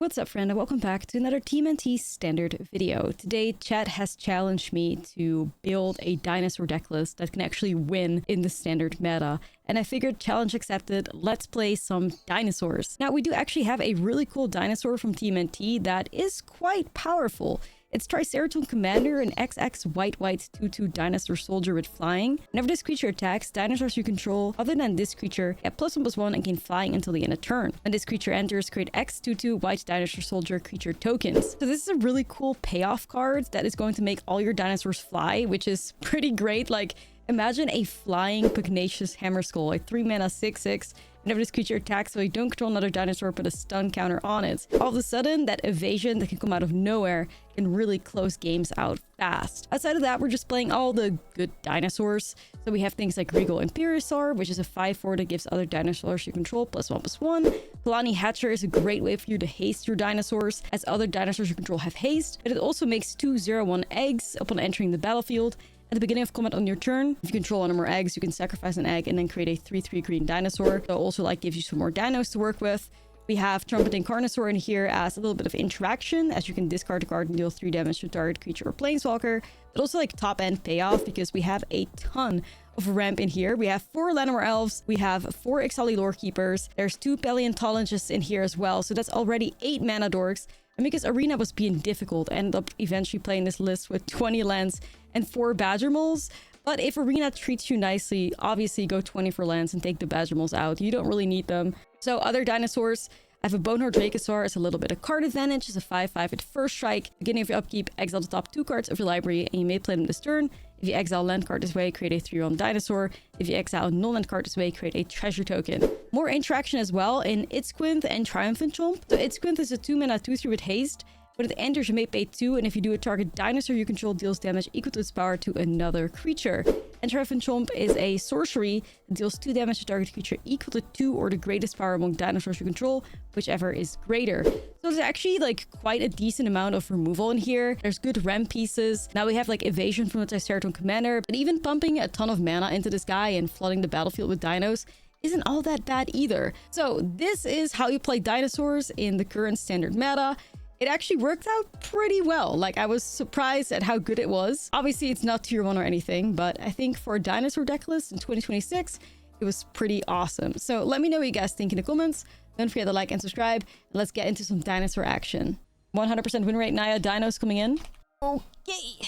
What's up, friend, and welcome back to another TMNT standard video. Today, chat has challenged me to build a dinosaur deck list that can actually win in the standard meta. And I figured, challenge accepted, let's play some dinosaurs. Now, we do actually have a really cool dinosaur from TMNT that is quite powerful. It's Triceratops Commander, an XX white-white 2/2 dinosaur soldier with flying. Whenever this creature attacks, dinosaurs you control other than this creature get +1/+1 and gain flying until the end of turn. When this creature enters, create X 2/2 white dinosaur soldier creature tokens. So this is a really cool payoff card that is going to make all your dinosaurs fly, which is pretty great. Like, imagine a flying pugnacious hammer skull, a 3-mana 6/6. Whenever this creature attacks, so you don't control another dinosaur, put a stun counter on it. All of a sudden, that evasion that can come out of nowhere can really close games out fast. Outside of that, we're just playing all the good dinosaurs. So we have things like Regal Imperiosaur, which is a 5/4 that gives other dinosaurs you control +1/+1. Polani Hatcher is a great way for you to haste your dinosaurs, as other dinosaurs you control have haste. But it also makes 2/0/1 eggs upon entering the battlefield. At the beginning of combat on your turn, if you control one or more eggs, you can sacrifice an egg and then create a 3/3 green dinosaur. So also like gives you some more dinos to work with. We have Trumpeting Carnosaur in here as a little bit of interaction, as you can discard a card and deal 3 damage to target creature or planeswalker. But also like top end payoff, because we have a ton of ramp in here. We have 4 Llanowar Elves, we have 4 Ixali Lore Keepers, there's 2 Paleontologists in here as well, so that's already 8 mana dorks. And because Arena was being difficult, I ended up eventually playing this list with 20 lands and 4 Badger Moles. But if Arena treats you nicely, obviously go 20 for lands and take the Badger Moles out. You don't really need them. So other dinosaurs, I have a Boneheart Dracosaur as a little bit of card advantage. It's a 5/5 with first strike. Beginning of your upkeep, exile the top 2 cards of your library and you may play them this turn. If you exile a land card this way, create a 3/1 dinosaur. If you exile a non-land card this way, create a treasure token. More interaction as well in Itzquinth and Triumphant Chomp. So Itzquinth is a 2-mana 2/3 with haste. When it enters, you may pay 2, and if you do, a target dinosaur you control deals damage equal to its power to another creature. And Triumphant Chomp is a sorcery that deals 2 damage to target creature equal to 2 or the greatest power among dinosaurs you control, whichever is greater. So there's actually like quite a decent amount of removal in here. There's good ramp pieces. Now we have like evasion from the Triceratops Commander, but even pumping a ton of mana into this guy and flooding the battlefield with dinos isn't all that bad either. So this is how you play dinosaurs in the current standard meta. It actually worked out pretty well. Like, I was surprised at how good it was. Obviously, it's not tier 1 or anything, but I think for a dinosaur deck list in 2026, it was pretty awesome. So let me know what you guys think in the comments. Don't forget to like and subscribe. And let's get into some dinosaur action. 100% win rate, Naya Dinos coming in. Okay.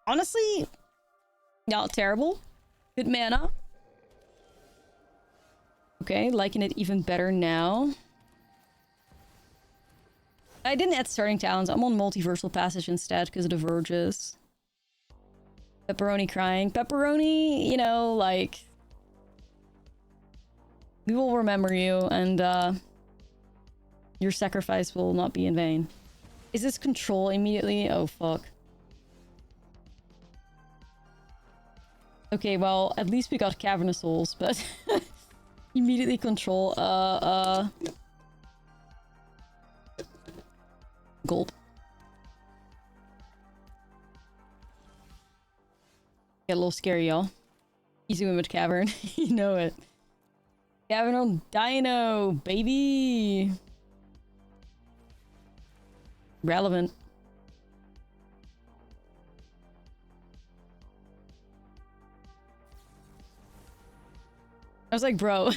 Honestly, not terrible. Good mana. Okay, liking it even better now. I didn't add starting talents. I'm on Multiversal Passage instead because of the Verges. Pepperoni crying. Pepperoni, you know, like... we will remember you, and your sacrifice will not be in vain. Is this control immediately? Oh, fuck. Okay, well, at least we got Cavernous Souls, but... immediately control. Gulp. Get a little scary, y'all. Easy win with Cavern. You know it. Cavern on Dino, baby! Relevant. I was like, bro.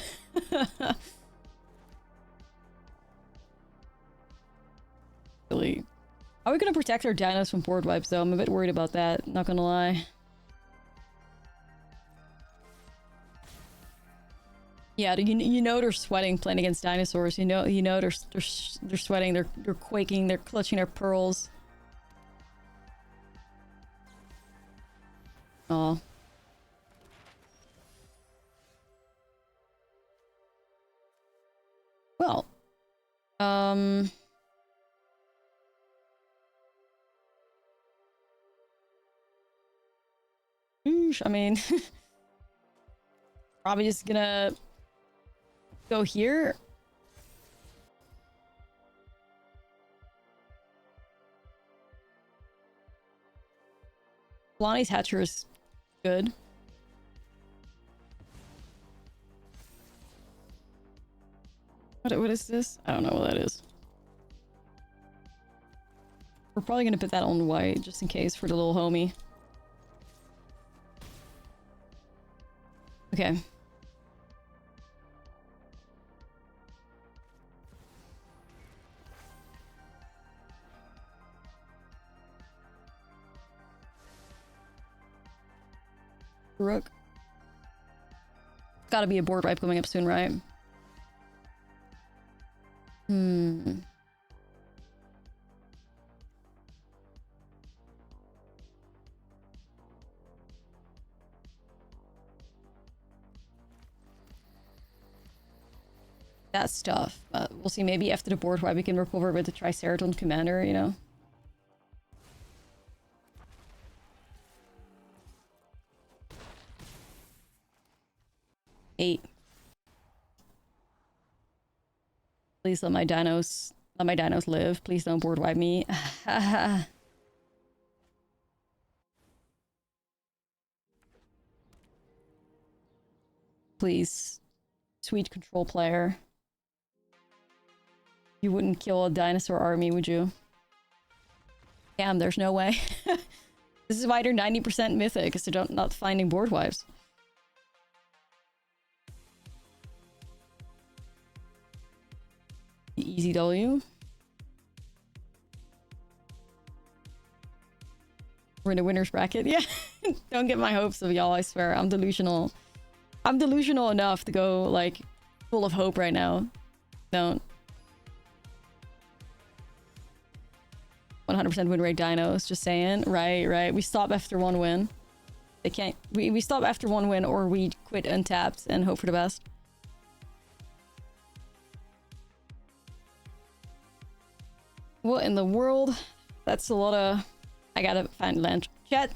Really. How are we gonna protect our dinos from board wipes though? I'm a bit worried about that, not gonna lie. Yeah, you know they're sweating playing against dinosaurs. You know they're sweating, they're quaking, they're clutching their pearls. Oh. Well. I mean, probably just gonna go here. Lonnie's Hatcher is good. What is this? I don't know what that is. We're probably gonna put that on white, just in case, for the little homie. Okay. Rook. Gotta be a board wipe coming up soon, right? That's tough. We'll see. Maybe after the board wipe we can recover with the Triceraton Commander, you know? Eight. Please let my dinos live. Please don't board wipe me. Please. Sweet control player. You wouldn't kill a dinosaur army, would you? Damn, there's no way. This is why they're 90% mythic, because they're not finding board wipes. Easy W. We're in the winner's bracket. Yeah. Don't get my hopes of y'all, I swear. I'm delusional. I'm delusional enough to go, like, full of hope right now. Don't. 100% win rate dinos, just saying. Right. We stop after one win. They can't... We stop after one win, or we quit untapped and hope for the best. What in the world? That's a lot of... I gotta find land. Chat.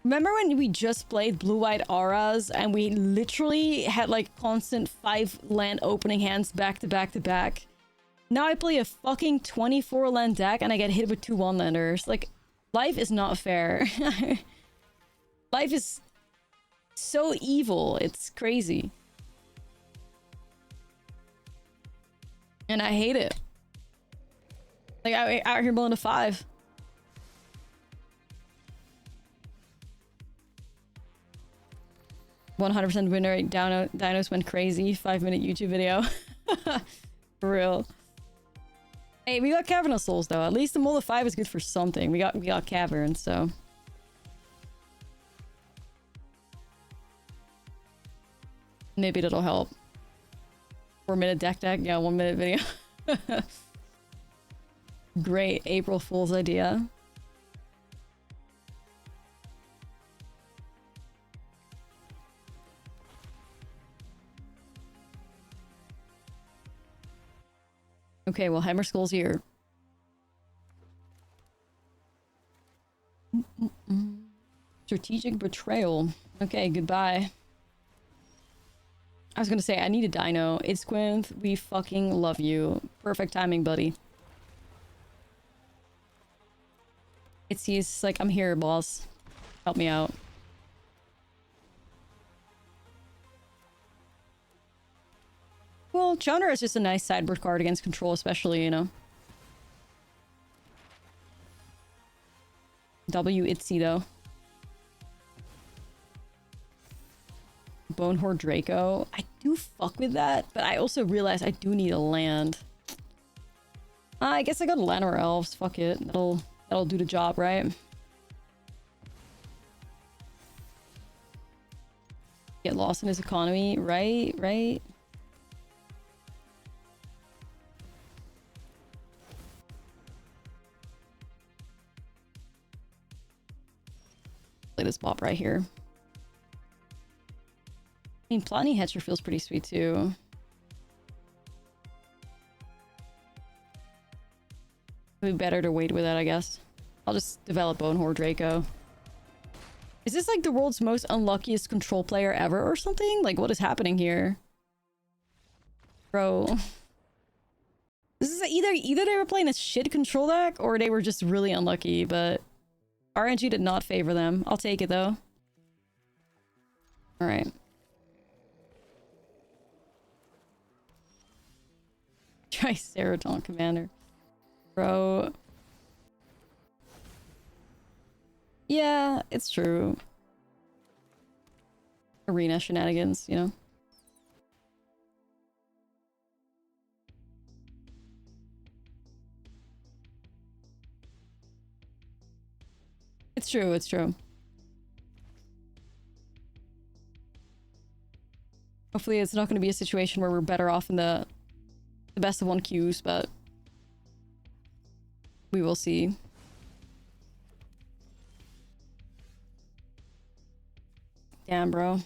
Remember when we just played blue-white auras and we literally had like constant 5 land opening hands back to back to back? Now I play a fucking 24 land deck and I get hit with 2 1-landers. Like, life is not fair. Life is so evil. It's crazy. And I hate it. Like, I out here blowing a 5. "100% win rate, dinos went crazy." 5-minute YouTube video. For real. Hey, we got Cavernous Souls though. At least the Mold of 5 is good for something. We got Caverns, so. Maybe that'll help. 4-minute deck. Yeah, 1-minute video. Great April Fool's idea. Okay, well, Hammer Skull's here. Strategic Betrayal. Okay, goodbye. I was gonna say, I need a dino. It's Quinth. We fucking love you. Perfect timing, buddy. He's like, "I'm here, boss. Help me out." Well, Chandra is just a nice sideboard card against control, especially, you know. W Itsy, though. Bonehorde Draco. I do fuck with that, but I also realize I do need a land. I guess I got Llanowar Elves. Fuck it. That'll do the job, right? Get lost in his economy. Right. Play this bop right here. I mean, Plotny Hatcher feels pretty sweet too. It'd be better to wait with that, I guess. I'll just develop Bonehorde Draco. Is this like the world's most unluckiest control player ever or something? Like, what is happening here? Bro. This is either they were playing a shit control deck or they were just really unlucky, but RNG did not favor them. I'll take it though. Alright. Triceraton Commander. Bro. Yeah, it's true. Arena shenanigans, you know? It's true, it's true. Hopefully it's not going to be a situation where we're better off in the best of one queues, but we will see. Damn, bro.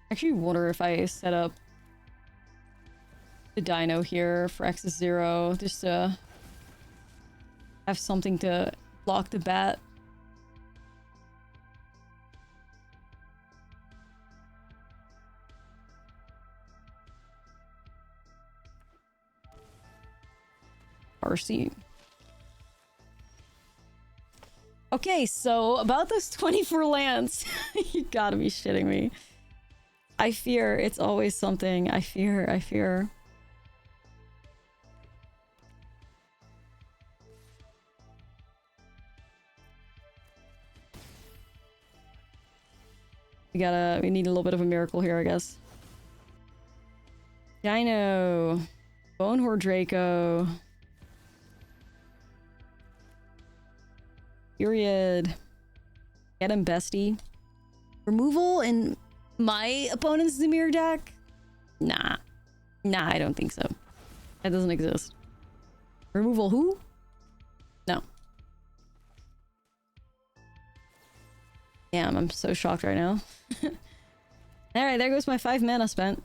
I actually wonder if I set up the dino here for X0 just to have something to block the bat. RC. Okay, so about those 24 lands. You gotta be shitting me. I fear it's always something. I fear. We need a little bit of a miracle here, I guess. Dino. Bonehorde Draco. Period. Get him, bestie. Removal in my opponent's Dimir deck? Nah. Nah, I don't think so. That doesn't exist. Removal who? No. Damn, I'm so shocked right now. Alright, there goes my 5 mana spent.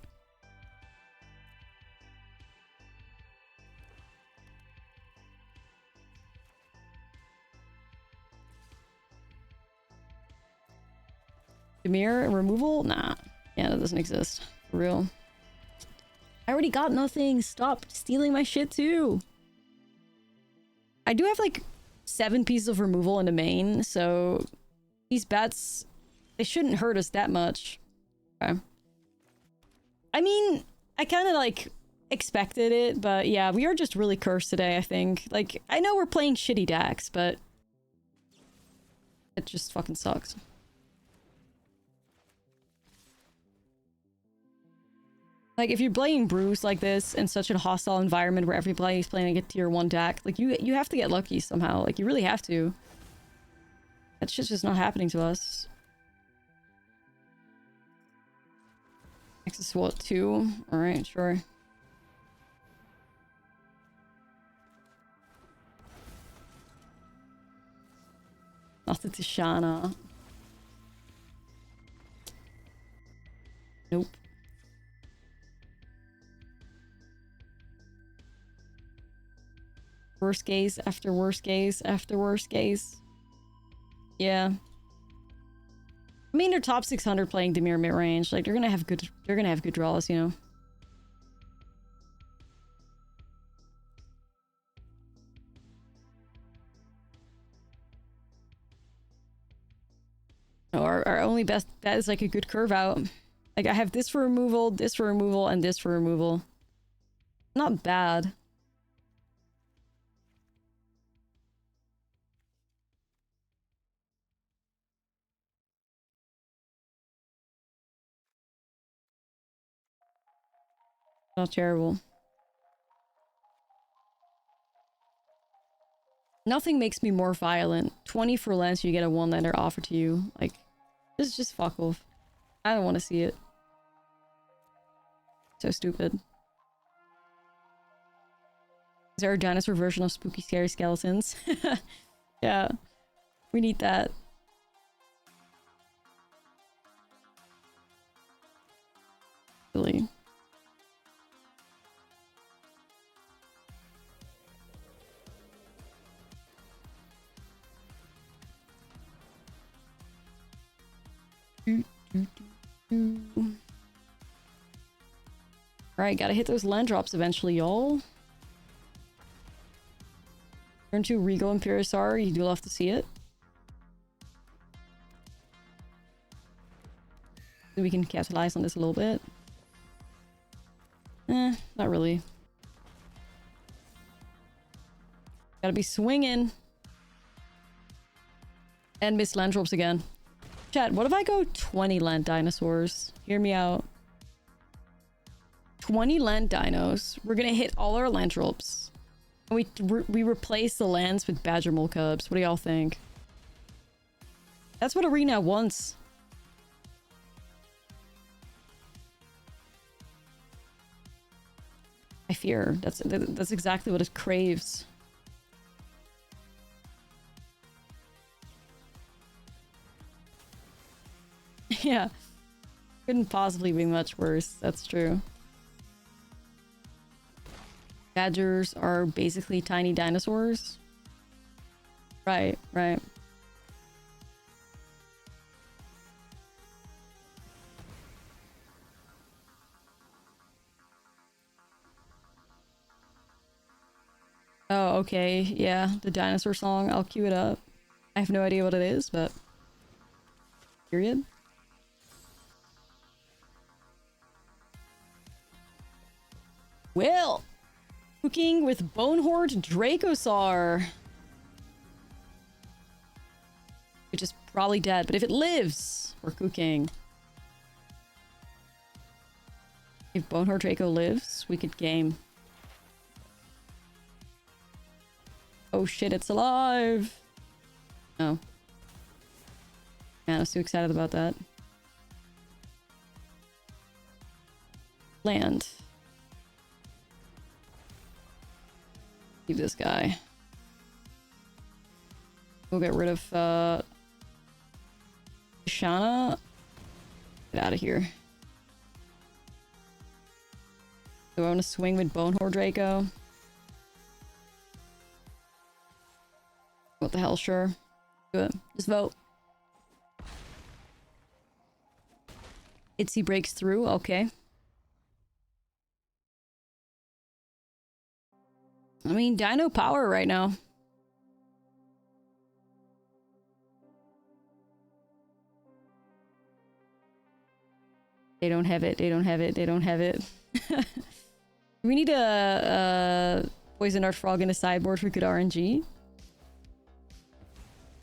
Dimir removal? Nah. Yeah, that doesn't exist. For real. I already got nothing. Stop stealing my shit too. I do have like 7 pieces of removal in the main, so these bats, they shouldn't hurt us that much. Okay. I mean, I kind of like expected it, but yeah, we are just really cursed today, I think. Like, I know we're playing shitty decks, but it just fucking sucks. Like, if you're playing Bruce like this in such a hostile environment where everybody's playing like a tier 1 deck, like, you have to get lucky somehow. Like, you really have to. That shit's just not happening to us. X is what, 2? Alright, sure. Not the Tishana. Nope. Worst case after worst case after worst case. Yeah. I mean, they're top 600 playing Dimir mid range. Like, they're gonna have good draws, you know. No, our only best bet is like a good curve out. Like, I have this for removal, and this for removal. Not bad. Not terrible. Nothing makes me more violent. 20 for lance, you get a 1-lander offered to you. Like, just fuck off. I don't want to see it. So stupid. Is there a dinosaur version of spooky scary skeletons? Yeah. We need that. Really. Alright, gotta hit those land drops eventually, y'all. Turn to Rego Imperiosaur, you do love to see it. So we can capitalize on this a little bit. Not really. Gotta be swinging. And miss land drops again. Chat, what if I go 20 land dinosaurs? Hear me out. 20 land dinos. We're gonna hit all our land drops. And we replace the lands with badger mole cubs. What do y'all think? That's what Arena wants. I fear. That's exactly what it craves. Yeah. Couldn't possibly be much worse. That's true. Badgers are basically tiny dinosaurs. Right, right. Oh, okay. Yeah, the dinosaur song. I'll cue it up. I have no idea what it is, but... Period. Well, cooking with Bonehorde Dracosaur. Which is probably dead, but if it lives, we're cooking. If Bonehorde Draco lives, we could game. Oh shit, it's alive! Oh. Man, I was too excited about that. Land. Leave this guy. We'll get rid of, Shana. Get out of here. Do I want to swing with Bonehorde Draco? What the hell, sure. Do it. Just vote. Itsy breaks through, okay. I mean, dino power right now. They don't have it, they don't have it, they don't have it. We need a Poison Dart Frog in a sideboard for good RNG.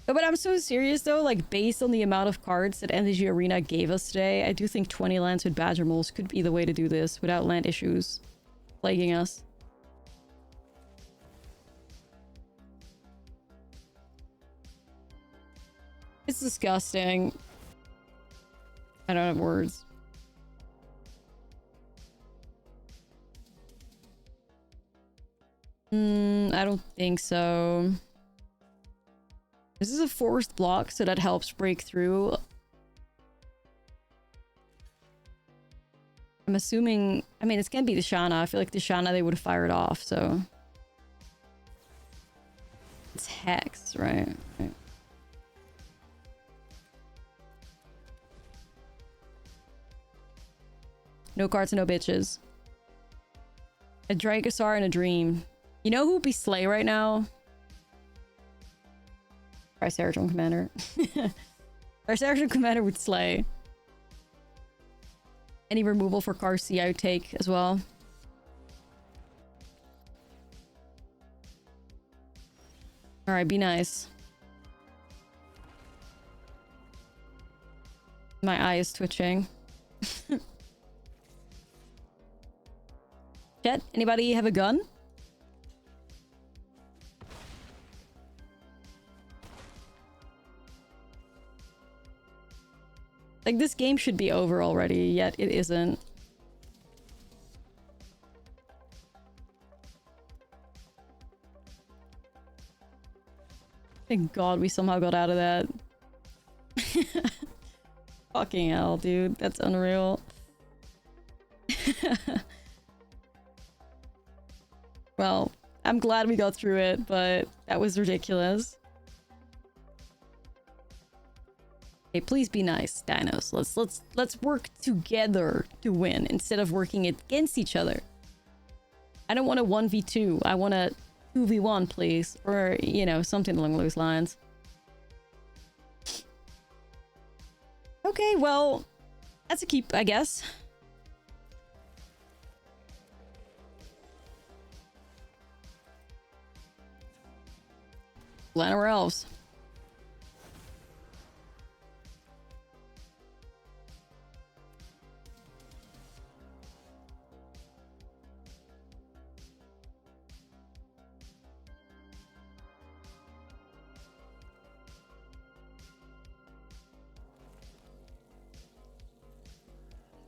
No, but I'm so serious though, like based on the amount of cards that MTG Arena gave us today, I do think 20 lands with Badger Moles could be the way to do this without land issues plaguing us. It's disgusting. I don't have words. I don't think so. This is a forced block, so that helps break through. I'm assuming... I mean, this can be the Shana. I feel like the Shana, they would have fired off, so... It's Hex, right? Right. No cards, no bitches. A Dracosaur and a Dream. You know who would be Slay right now? Triceratron Commander. Triceratron Commander would slay. Any removal for Carcy I would take as well. Alright, be nice. My eye is twitching. Chat, anybody have a gun? Like, this game should be over already, yet it isn't. Thank God we somehow got out of that. Fucking hell, dude. That's unreal. Well, I'm glad we got through it, but that was ridiculous. Hey, please be nice, dinos. Let's work together to win instead of working against each other. I don't want a 1v2. I want a 2v1, please. Or, you know, something along those lines. Okay, well, that's a keep, I guess. Land or elves.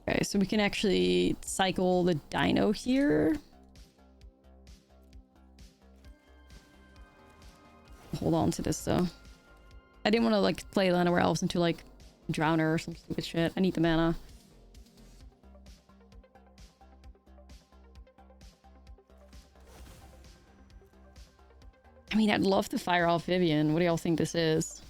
Okay, so we can actually cycle the dino here. Hold on to this though. I didn't want to like play Land or elves into like Drowner or some stupid shit. I need the mana. I mean, I'd love to fire off Vivian. What do y'all think this is?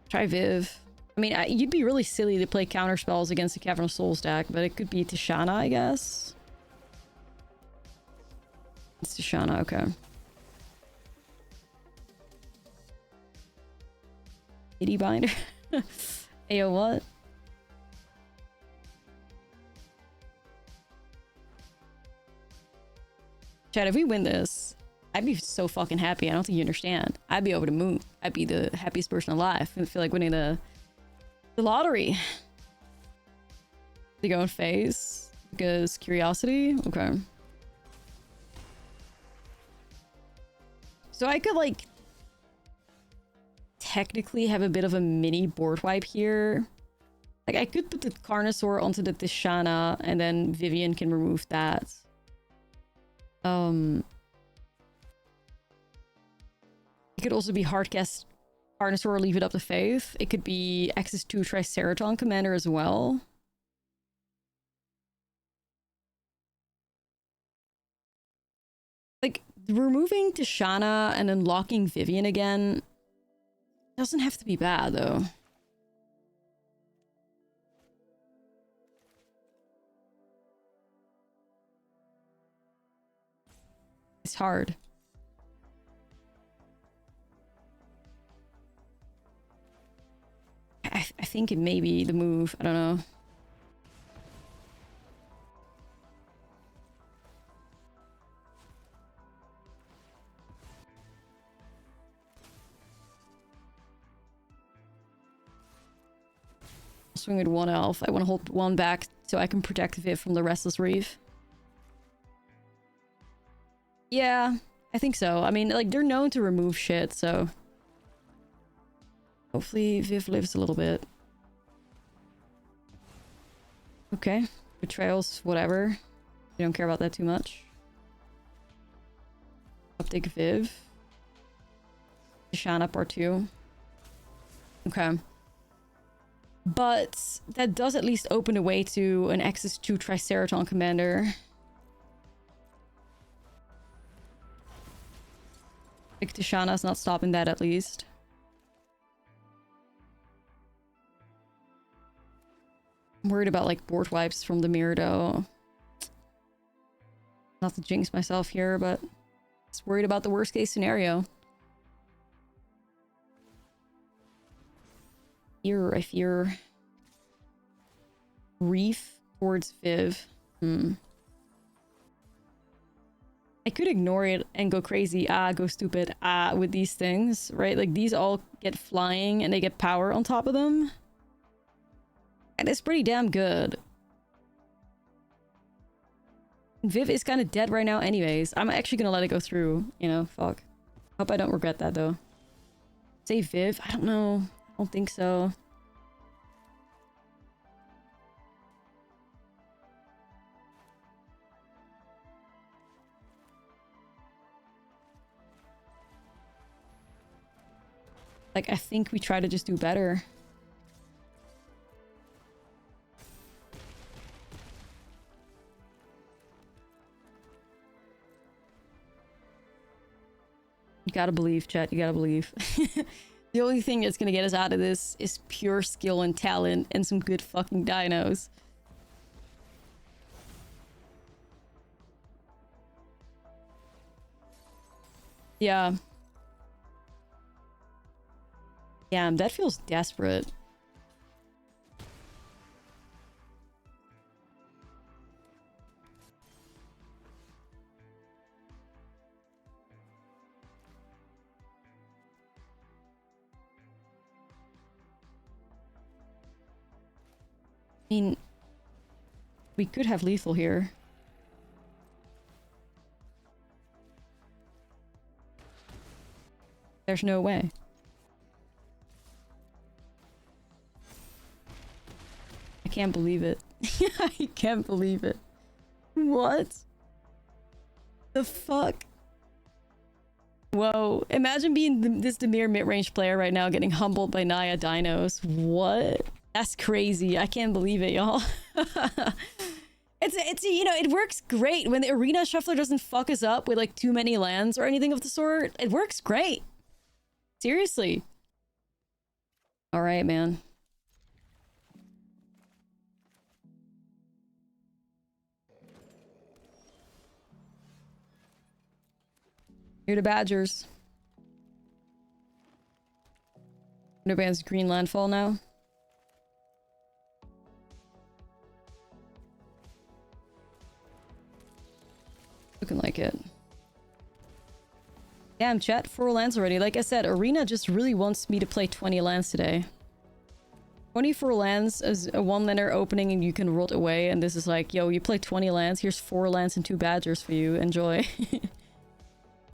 Try Viv. I mean, you'd be really silly to play counter spells against the Cavern of Souls deck, but it could be Tishana, I guess. It's Tishana, okay. Kitty binder. Ayo, what? Chad, if we win this, I'd be so fucking happy. I don't think you understand. I'd be over the moon. I'd be the happiest person alive. I feel like winning the lottery. They go in phase because curiosity. Okay. So I could like technically have a bit of a mini board wipe here. Like I could put the Carnosaur onto the Tishana and then Vivian can remove that. It could also be hardcast Carnosaur, leave it up to Faith. It could be Access 2 Triceraton Commander as well. Like, removing Tishana and unlocking Vivian again doesn't have to be bad, though. It's hard. I think it may be the move. I don't know. Swing with one elf. I want to hold one back so I can protect Viv from the Restless Reef. Yeah, I think so. I mean, like, they're known to remove shit, so... Hopefully Viv lives a little bit. Okay. Betrayals, whatever. You don't care about that too much. Uptake Viv. Tishana part 2. Okay. But that does at least open the way to an Access 2 Triceraton Commander. Like, Tishana's not stopping that at least. I'm worried about, like, board wipes from the mirror, though. Not to jinx myself here, but... Just worried about the worst case scenario. I fear... Reef towards Viv. I could ignore it and go crazy, go stupid, with these things, right? Like, these all get flying and they get power on top of them. And it's pretty damn good. Viv is kind of dead right now anyways. I'm actually gonna let it go through, you know, fuck. Hope I don't regret that, though. Save Viv? I don't know. I don't think so. Like, I think we try to just do better. You gotta believe, chat. You gotta believe. The only thing that's gonna get us out of this is pure skill and talent and some good fucking dinos. Yeah. Damn, that feels desperate. We could have lethal here. There's no way. I can't believe it. I can't believe it. What? The fuck? Whoa. Imagine being this Dimir mid-range player right now getting humbled by Naya Dinos. What? That's crazy. I can't believe it, y'all. It's you know, it works great when the arena shuffler doesn't fuck us up with like too many lands or anything of the sort. It works great. Seriously. All right, man. Here the Badgers. No bands green landfall now. Looking like it. Damn, chat, 4 lands already. Like I said, Arena just really wants me to play 20 lands today. 24 lands as a 1-laner opening and you can roll it away. And this is like, yo, you play 20 lands. Here's 4 lands and 2 Badgers for you. Enjoy.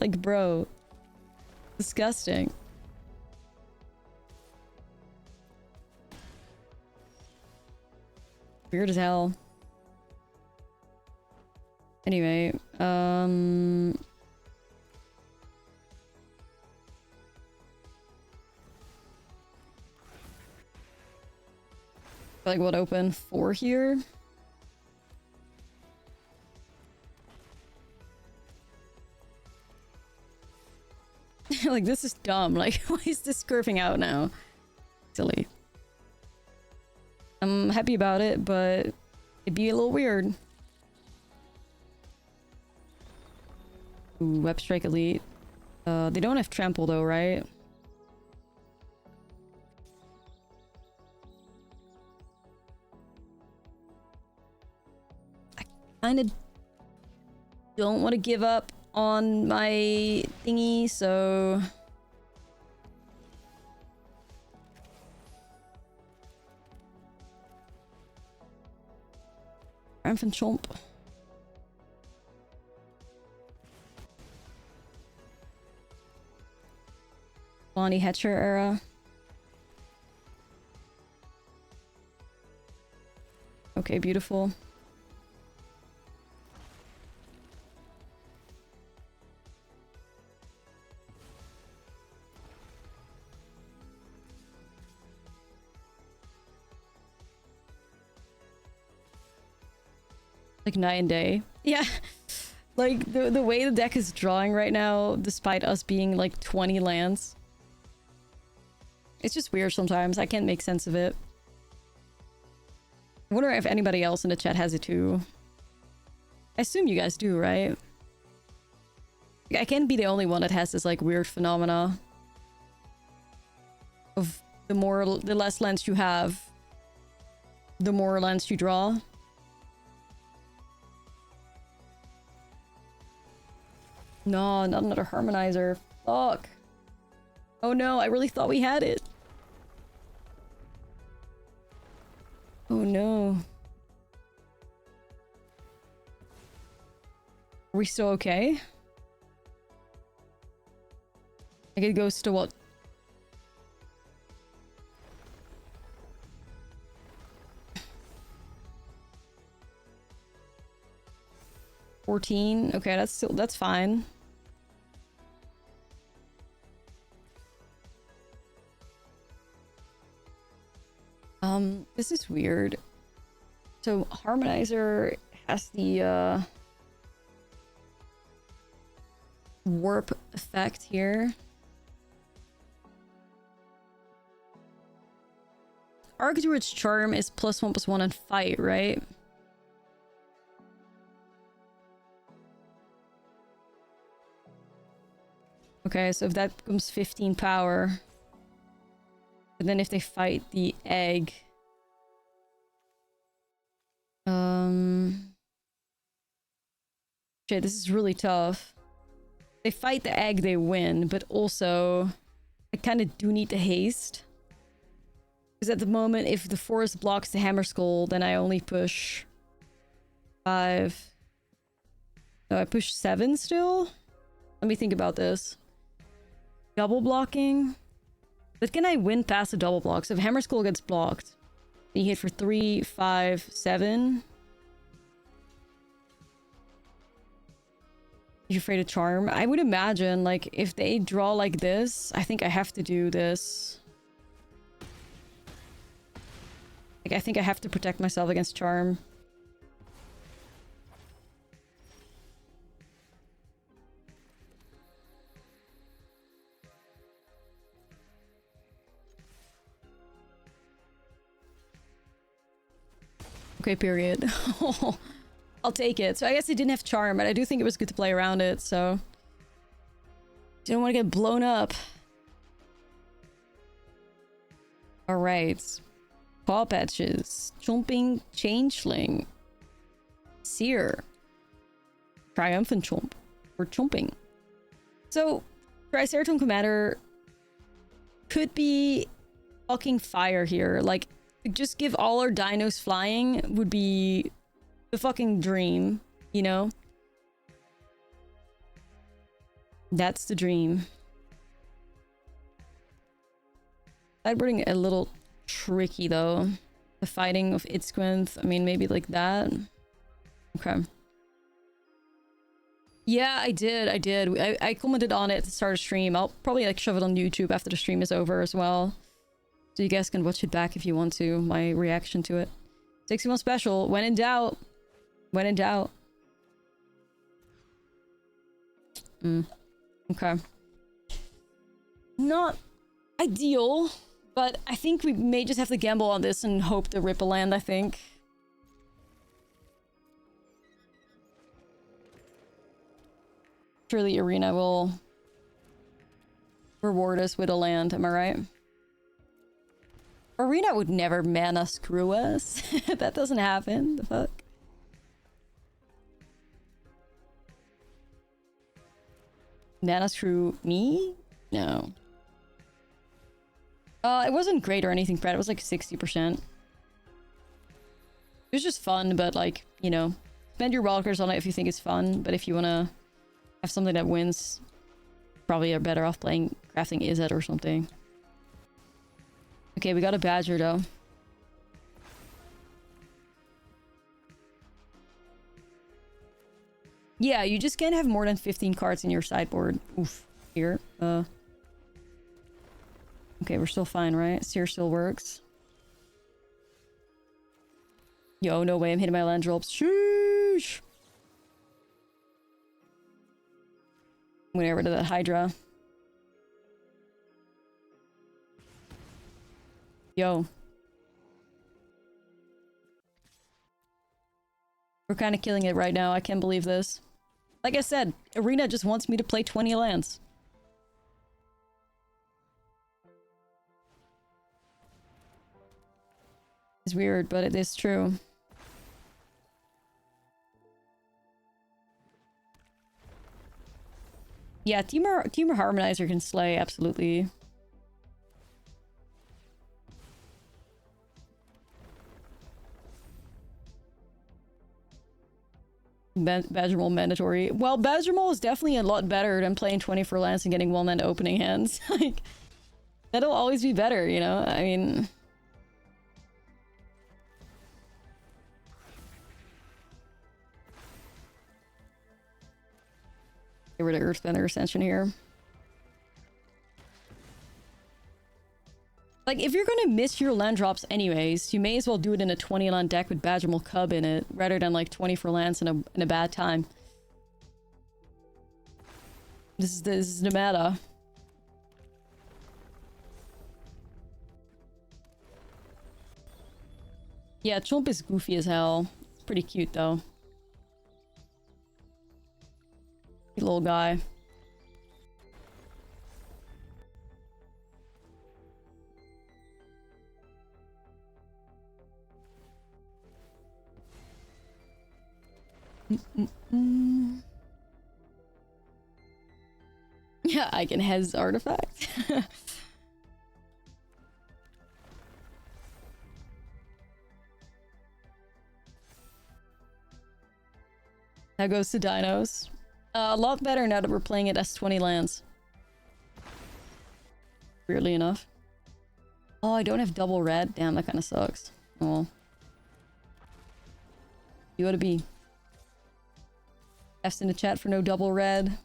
Like, bro. Disgusting. Weird as hell. Anyway, like what open 4 here? Like this is dumb. Like why is this curving out now? Silly. I'm happy about it, but it'd be a little weird. Ooh, Web Strike Elite. They don't have Trample though, right? I kind of don't want to give up on my thingy, so... Triumphant Chomp. Bonnie Hatcher era. Okay, beautiful. Like night and day. Yeah. Like the way the deck is drawing right now, despite us being like 20 lands. It's just weird sometimes. I can't make sense of it. I wonder if anybody else in the chat has it too. I assume you guys do, right? I can't be the only one that has this like weird phenomena of the less lands you have, the more lands you draw. No, not another Harmonizer. Fuck. Oh no, I really thought we had it. Oh no. Are we still okay? Like it goes to what? $14? Okay, that's fine. This is weird. So Harmonizer has the warp effect here. Archdruid's Charm is +1/+1 and fight, right? Okay, so if that becomes 15 power. But then if they fight the egg... Shit, this is really tough. They fight the egg, they win, but also... I kind of do need the haste. Because at the moment, if the forest blocks the Hammer Skull, then I only push 5. No, I push 7 still? Let me think about this. Double blocking? But can I win past the double block? So if Hammer Skull gets blocked, you hit for 3, 5, 7. You're afraid of charm? I would imagine, like, if they draw like this, I think I have to do this. Like, I think I have to protect myself against charm. Okay, period. I'll take it. So I guess it didn't have charm, but I do think it was good to play around it, so... Didn't want to get blown up. Alright. Paw Patches. Chomping Changeling. Seer. Triumphant Chomp. Or Chomping. So, Triceratops Commander could be fucking fire here. Like, just give all our dinos flying would be the fucking dream, you know? That's the dream. Sideboarding a little tricky though. The fighting of Itzquinth, I mean, maybe like that. Okay. Yeah, I did. I commented on it at the start of stream. I'll probably like shove it on YouTube after the stream is over as well. So you guys can watch it back if you want to, my reaction to it. 61 special, when in doubt. When in doubt. Okay. Not ideal, but I think we may just have to gamble on this and hope to rip a land, I think. Surely Arena will reward us with a land, am I right? Arena would never mana screw us. That doesn't happen. The fuck? Mana screw me? No. It wasn't great or anything, Brad. It was like 60%. It was just fun, but like, you know, spend your wildcards on it if you think it's fun. But if you want to have something that wins, probably are better off playing Crafting Izzet or something. Okay, we got a Badger though. Yeah, you just can't have more than 15 cards in your sideboard. Oof. Here. Okay, we're still fine, right? Seer still works. Yo, no way I'm hitting my land drops. Sheesh! I'm gonna get rid of that Hydra. Yo. We're kind of killing it right now. I can't believe this. Like I said, Arena just wants me to play 20 lands. It's weird, but it is true. Yeah, Dimir Harmonizer can slay, absolutely. Badgermole mandatory. Well, Badgermole is definitely a lot better than playing 20 for lands and getting one-land opening hands. Like, that'll always be better, you know? I mean... Get rid of Earthbender Ascension here. Like, if you're gonna miss your land drops anyways, you may as well do it in a 20 land deck with Badgermole Cub in it, rather than like 20 for lands in a bad time. This is the meta. Yeah, Chomp is goofy as hell. It's pretty cute though. Cute little guy. Yeah, I can Hez artifact. That goes to Dinos. A lot better now that we're playing it as 20 lands. Weirdly enough. Oh, I don't have double red. Damn, that kind of sucks. Oh. You ought to be asked in the chat for no double red.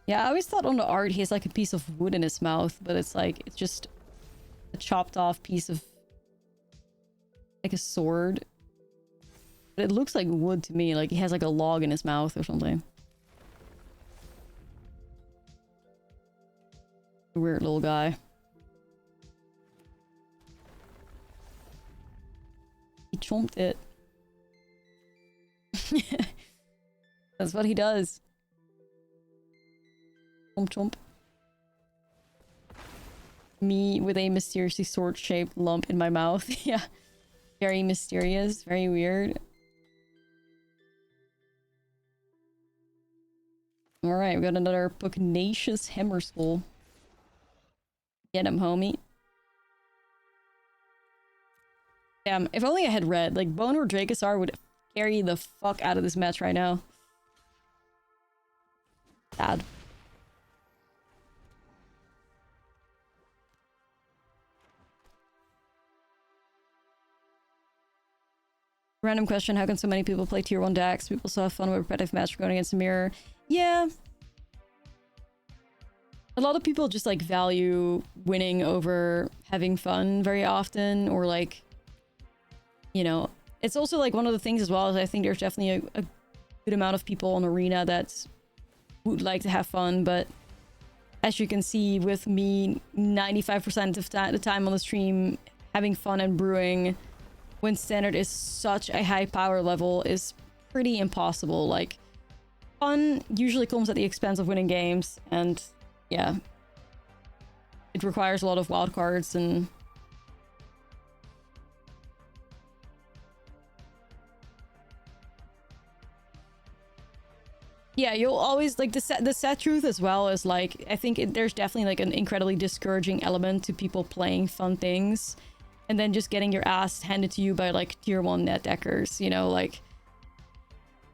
Yeah, I always thought on the art he has like a piece of wood in his mouth, but it's like, it's just a chopped off piece of like a sword. But it looks like wood to me, like he has like a log in his mouth or something. Weird little guy. He chomped it. That's what he does. Chomp chomp. Me with a mysteriously sword-shaped lump in my mouth. Yeah. Very mysterious. Very weird. Alright, we got another pugnacious hammer skull. Get him, homie. Damn, if only I had red. Like, Bone or Dracosaur would carry the fuck out of this match right now. Sad. Random question, how can so many people play tier 1 decks? People still have fun with repetitive match going against Dimir. Yeah. A lot of people just like value winning over having fun very often, or like, you know, it's also like one of the things as well is I think there's definitely a good amount of people on Arena that would like to have fun, but as you can see with me 95% of the time on the stream having fun and brewing when standard is such a high power level is pretty impossible. Like, fun usually comes at the expense of winning games, and yeah, it requires a lot of wild cards and yeah, you'll always like the sad truth as well is like I think there's definitely like an incredibly discouraging element to people playing fun things and then just getting your ass handed to you by like tier 1 net deckers, you know, like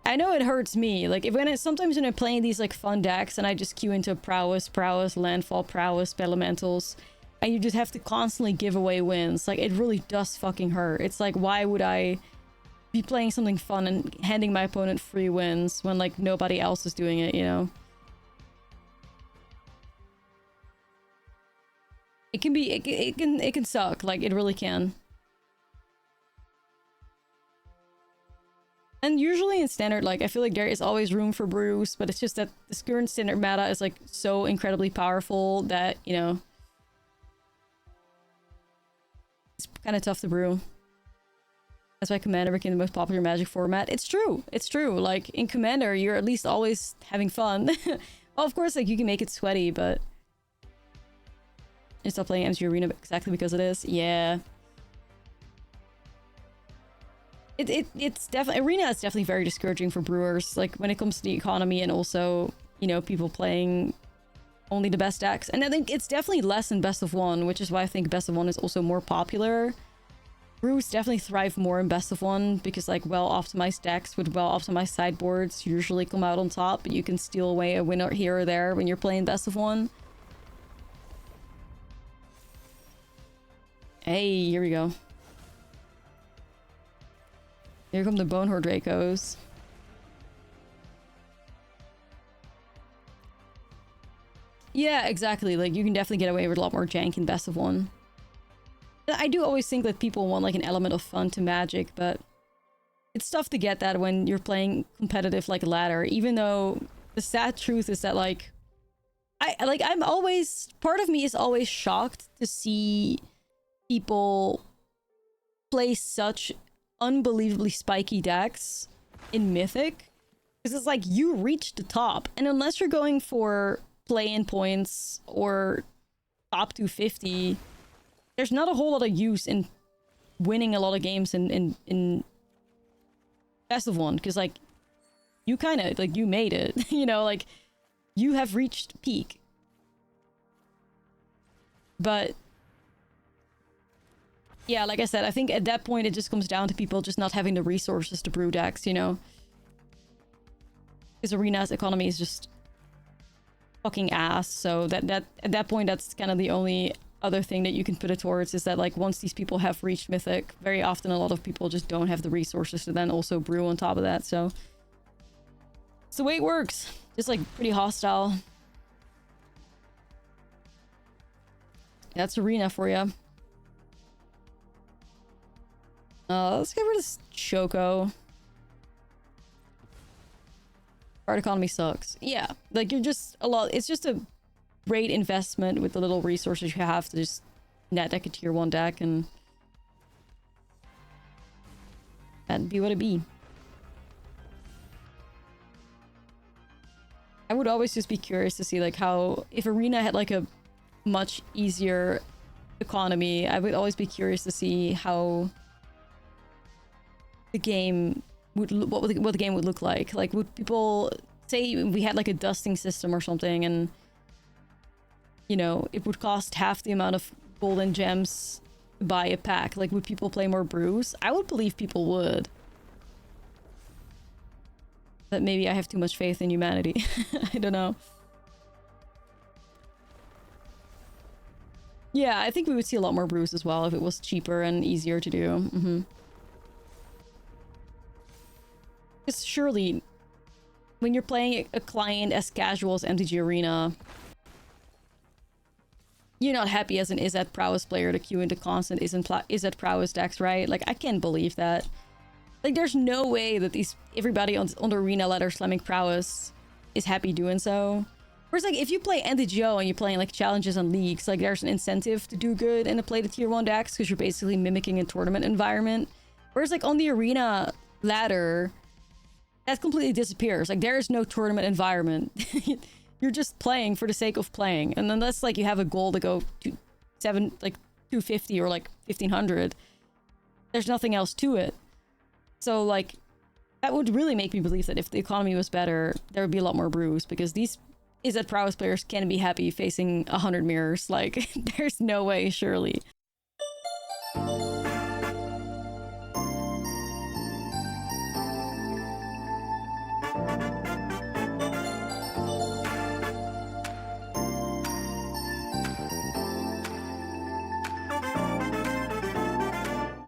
I know it hurts me. Like, sometimes when I'm playing these, like, fun decks and I just queue into Prowess, Landfall, Prowess, Elementals, and you just have to constantly give away wins. Like, it really does fucking hurt. It's like, why would I be playing something fun and handing my opponent free wins when, like, nobody else is doing it, you know? It can be... It can suck. Like, it really can. And usually in standard, like, I feel like there is always room for brews, but it's just that this current standard meta is, like, so incredibly powerful that, you know, it's kind of tough to brew. That's why Commander became the most popular Magic format. It's true. It's true. Like, in Commander, you're at least always having fun. Well, of course, like, you can make it sweaty, but... You stop playing MTG Arena exactly because it is? Yeah. It's definitely... Arena is definitely very discouraging for brewers, like, when it comes to the economy and also, you know, people playing only the best decks. And I think it's definitely less in Best of One, which is why I think Best of One is also more popular. Brews definitely thrive more in Best of One, because, like, well-optimized decks with well-optimized sideboards usually come out on top, but you can steal away a winner here or there when you're playing Best of One. Hey, here we go. Here come the Bonehorde Dracos. Yeah, exactly. Like, you can definitely get away with a lot more jank in Best of One. I do always think that people want, like, an element of fun to Magic, but it's tough to get that when you're playing competitive, like, ladder, even though the sad truth is that, like, I'm always... Part of me is always shocked to see people play such unbelievably spiky decks in Mythic, because it's like you reach the top, and unless you're going for play-in points or top 250, there's not a whole lot of use in winning a lot of games in Best of One, because like you kind of like you made it. You know, like you have reached peak. But yeah, like I said, I think at that point it just comes down to people just not having the resources to brew decks, you know? Because Arena's economy is just fucking ass, so that at that point that's kind of the only other thing that you can put it towards, is that like once these people have reached Mythic, very often a lot of people just don't have the resources to then also brew on top of that, so it's the way it works. Just like pretty hostile. That's Arena for you. Let's get rid of this Choco. Card economy sucks. Yeah, like you're just a lot. It's just a great investment with the little resources you have to just net deck a tier 1 deck and be what it be. I would always just be curious to see like how, if Arena had like a much easier economy, I would always be curious to see how the game would, what the game would look like. Like, would people say we had like a dusting system or something, and you know it would cost half the amount of golden gems to buy a pack? Like, would people play more brews? I would believe people would. But maybe I have too much faith in humanity. I don't know. Yeah, I think we would see a lot more brews as well if it was cheaper and easier to do. Because surely, when you're playing a client as casual as MTG Arena, you're not happy as an Izzet Prowess player to queue into constant Izzet Prowess decks, right? Like, I can't believe that. Like, there's no way that everybody on the Arena ladder slamming Prowess is happy doing so. Whereas, like, if you play MTGO and you're playing, like, challenges and leagues, like, there's an incentive to do good and to play the tier 1 decks because you're basically mimicking a tournament environment. Whereas, like, on the Arena ladder, that completely disappears. Like, there is no tournament environment. You're just playing for the sake of playing. And unless, like, you have a goal to go to 250 or, like, 1500, there's nothing else to it. So, like, that would really make me believe that if the economy was better, there would be a lot more brews, because these Izzet Prowess players can't be happy facing 100 mirrors. Like, there's no way, surely.